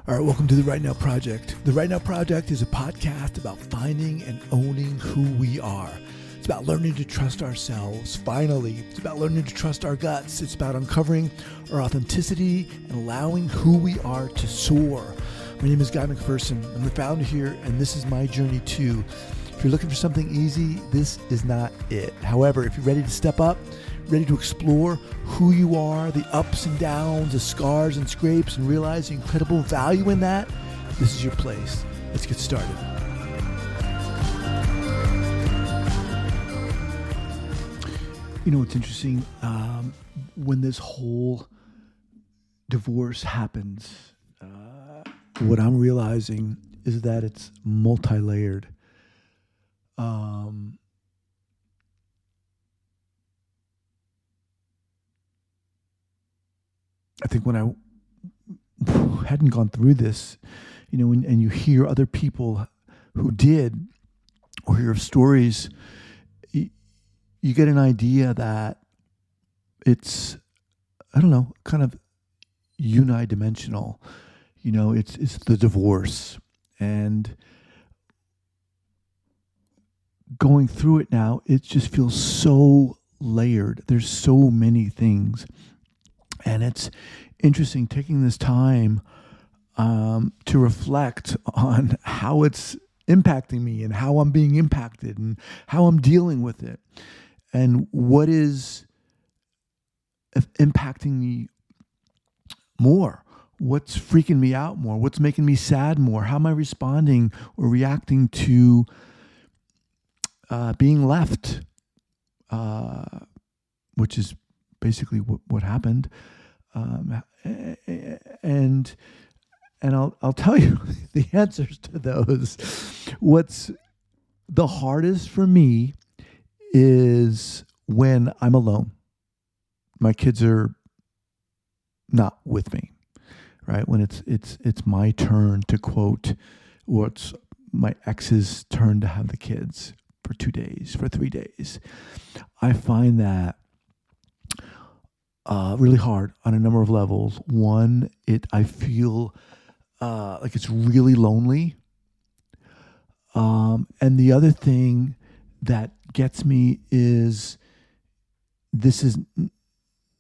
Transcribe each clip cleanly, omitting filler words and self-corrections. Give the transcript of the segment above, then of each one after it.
All right, welcome to the Right Now Project. The Right Now Project is a podcast about finding and owning who we are. It's about learning to trust ourselves, finally. It's about learning to trust our guts. It's about uncovering our authenticity and allowing who we are to soar. My name is Guy McPherson. I'm the founder here, and this is my journey too. If you're looking for something easy, this is not it. However, if you're ready to step up, ready to explore who you are, the ups and downs, the scars and scrapes, and realize the incredible value in that, this is your place. Let's get started. You know, it's interesting. When this whole divorce happens, what I'm realizing is that it's multi-layered. I think when I hadn't gone through this, you know, and you hear other people who did, or hear stories, you get an idea that it's, I don't know, kind of unidimensional. You know, it's the divorce, and going through it now, it just feels so layered. There's so many things. And it's interesting taking this time to reflect on how it's impacting me and how I'm being impacted and how I'm dealing with it and what is impacting me more, what's freaking me out more, what's making me sad more, how am I responding or reacting to being left, which is basically what happened. And I'll tell you the answers to those. What's the hardest for me is when I'm alone. My kids are not with me, right? When it's my turn to quote, or it's my ex's turn to have the kids for 2 days, for 3 days. I find that really hard on a number of levels. One, I feel like it's really lonely. And the other thing that gets me is this is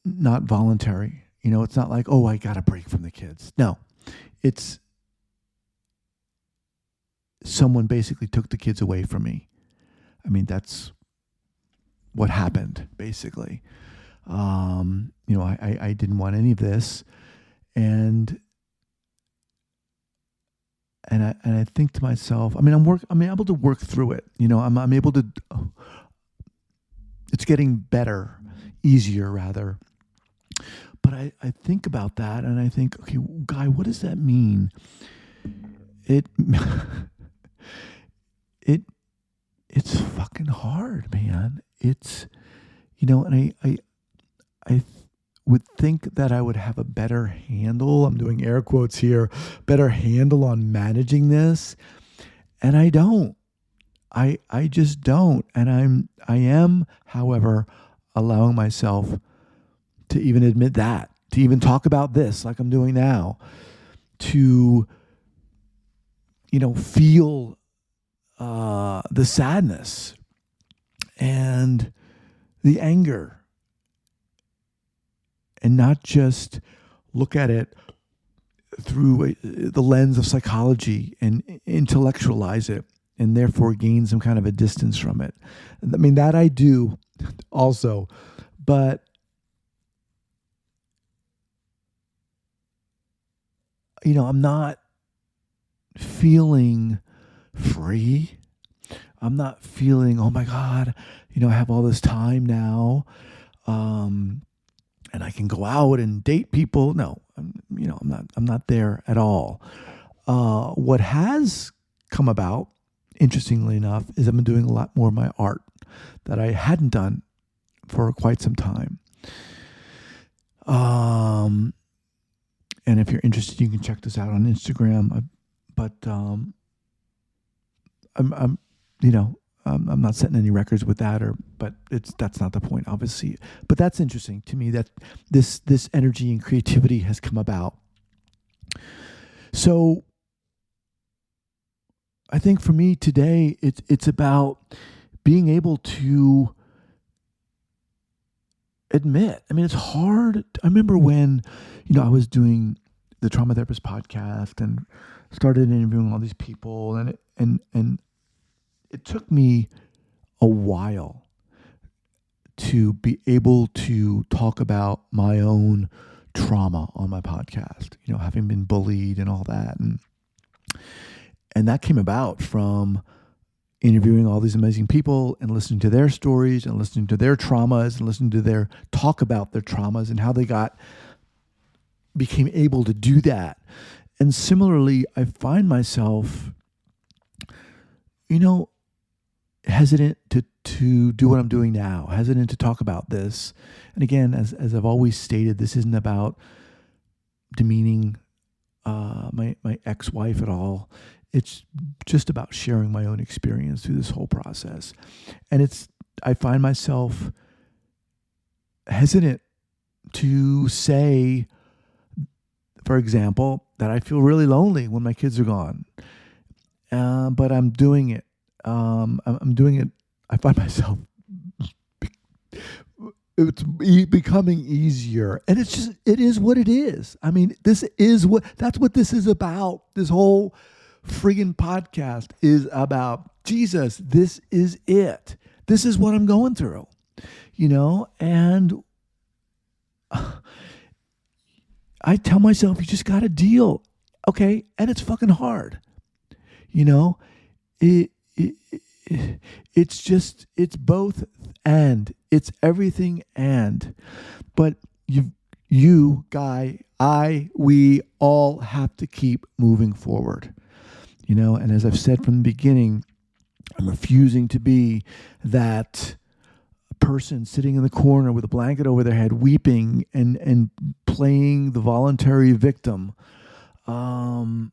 not voluntary. You know, it's not like, oh, I got a break from the kids. No, it's someone basically took the kids away from me. I mean, that's what happened, basically. You know, I didn't want any of this, and I think to myself, I mean, I'm able to work through it. You know, I'm able to. It's getting better, easier rather. But I think about that, and I think, okay, Guy, what does that mean? It's fucking hard, man. It's, you know, and I would think that I would have a better handle, I'm doing air quotes here, better handle on managing this. And I don't. I just don't. And I am, however, allowing myself to even admit that, to even talk about this like I'm doing now, to, you know, feel the sadness and the anger. And not just look at it through the lens of psychology and intellectualize it and therefore gain some kind of a distance from it. I mean, that I do also, but you know, I'm not feeling free. I'm not feeling, oh my God, you know, I have all this time now. And I can go out and date people. No, you know, I'm not there at all. What has come about, interestingly enough, is I've been doing a lot more of my art that I hadn't done for quite some time. And if you're interested, you can check this out on Instagram. But I'm you know, I'm not setting any records with that, but that's not the point, obviously. But that's interesting to me that this energy and creativity has come about. So I think for me today, it's about being able to admit. I mean, it's hard. I remember when, I was doing the Trauma Therapist podcast and started interviewing all these people, and it took me a while to be able to talk about my own trauma on my podcast, having been bullied and all that. And that came about from interviewing all these amazing people and listening to their stories and listening to their traumas and listening to their talk about their traumas and how they became able to do that. And similarly, I find myself, hesitant to do what I'm doing now, hesitant to talk about this. And again, as I've always stated, this isn't about demeaning my ex-wife at all. It's just about sharing my own experience through this whole process. And I find myself hesitant to say, for example, that I feel really lonely when my kids are gone. But I'm doing it. I'm doing it. I find myself it's becoming easier, and it is what it is. I mean, that's what this is about. This whole friggin' podcast is about. Jesus, this is it. This is what I'm going through, and I tell myself, you just got to deal. Okay. And it's fucking hard. It's both and it's everything. But we all have to keep moving forward, and as I've said from the beginning, I'm refusing to be that person sitting in the corner with a blanket over their head, weeping and playing the voluntary victim. I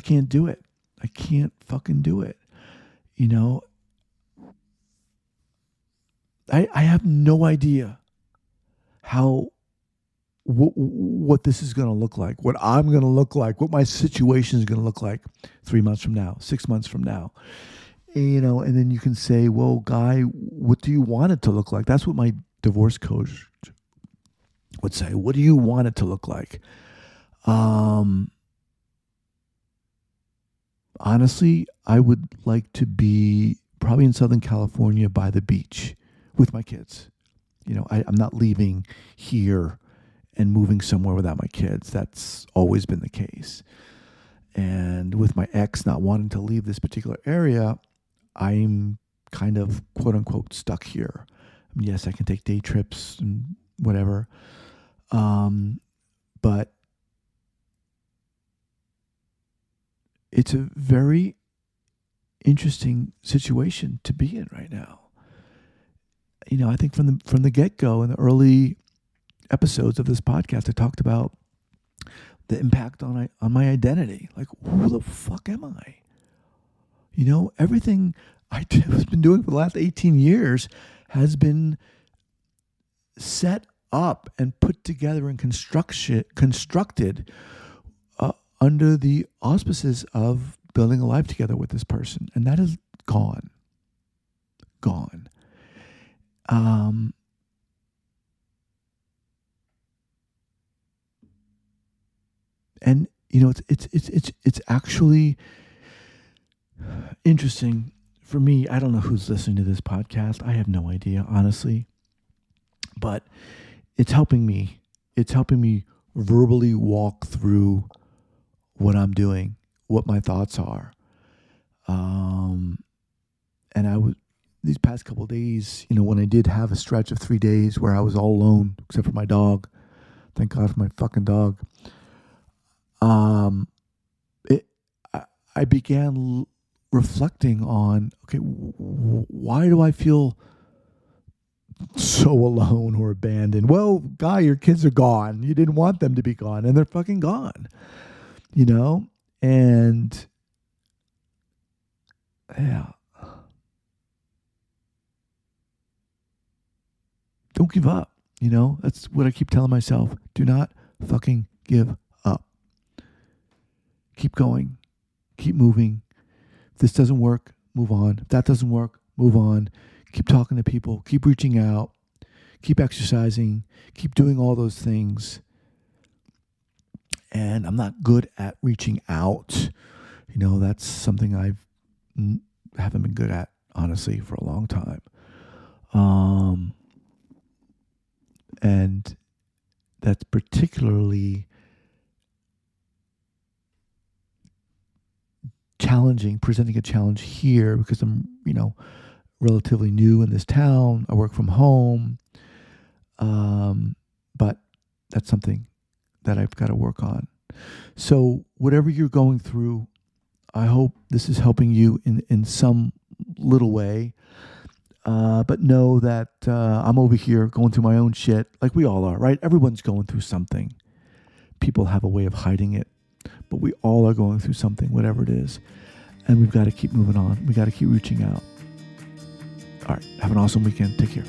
can't do it. I can't fucking do it. I have no idea what this is going to look like, what I'm going to look like, what my situation is going to look like 3 months from now, 6 months from now. And then you can say, well, Guy, what do you want it to look like? That's what my divorce coach would say. What do you want it to look like? Honestly, I would like to be probably in Southern California by the beach with my kids. I'm not leaving here and moving somewhere without my kids. That's always been the case. And with my ex not wanting to leave this particular area, I'm kind of quote unquote stuck here. I mean, yes, I can take day trips and whatever. But it's a very interesting situation to be in right now. I think from the get-go in the early episodes of this podcast, I talked about the impact on my identity. Like, who the fuck am I? Everything I've been doing for the last 18 years has been set up and put together and constructed under the auspices of building a life together with this person. And that is gone. And it's actually interesting for me. I don't know who's listening to this podcast. I have no idea, honestly. But it's helping me. It's helping me verbally walk through what I'm doing, what my thoughts are. And these past couple of days, when I did have a stretch of 3 days where I was all alone, except for my dog. Thank God for my fucking dog. I began reflecting on, okay, why do I feel so alone or abandoned? Well, Guy, your kids are gone. You didn't want them to be gone, and they're fucking gone. And yeah. Don't give up. That's what I keep telling myself. Do not fucking give up. keep going, keep moving. If this doesn't work, move on. If that doesn't work, move on. Keep talking to people, keep reaching out, keep exercising, keep doing all those things. And I'm not good at reaching out. That's something haven't been good at, honestly, for a long time. And that's particularly challenging, presenting a challenge here because I'm, relatively new in this town. I work from home. But that's something that I've got to work on. So whatever you're going through, I hope this is helping you in some little way. But know that I'm over here going through my own shit, like we all are, right? Everyone's going through something. People have a way of hiding it, but we all are going through something, whatever it is. And we've got to keep moving on. We got to keep reaching out. All right. Have an awesome weekend. Take care.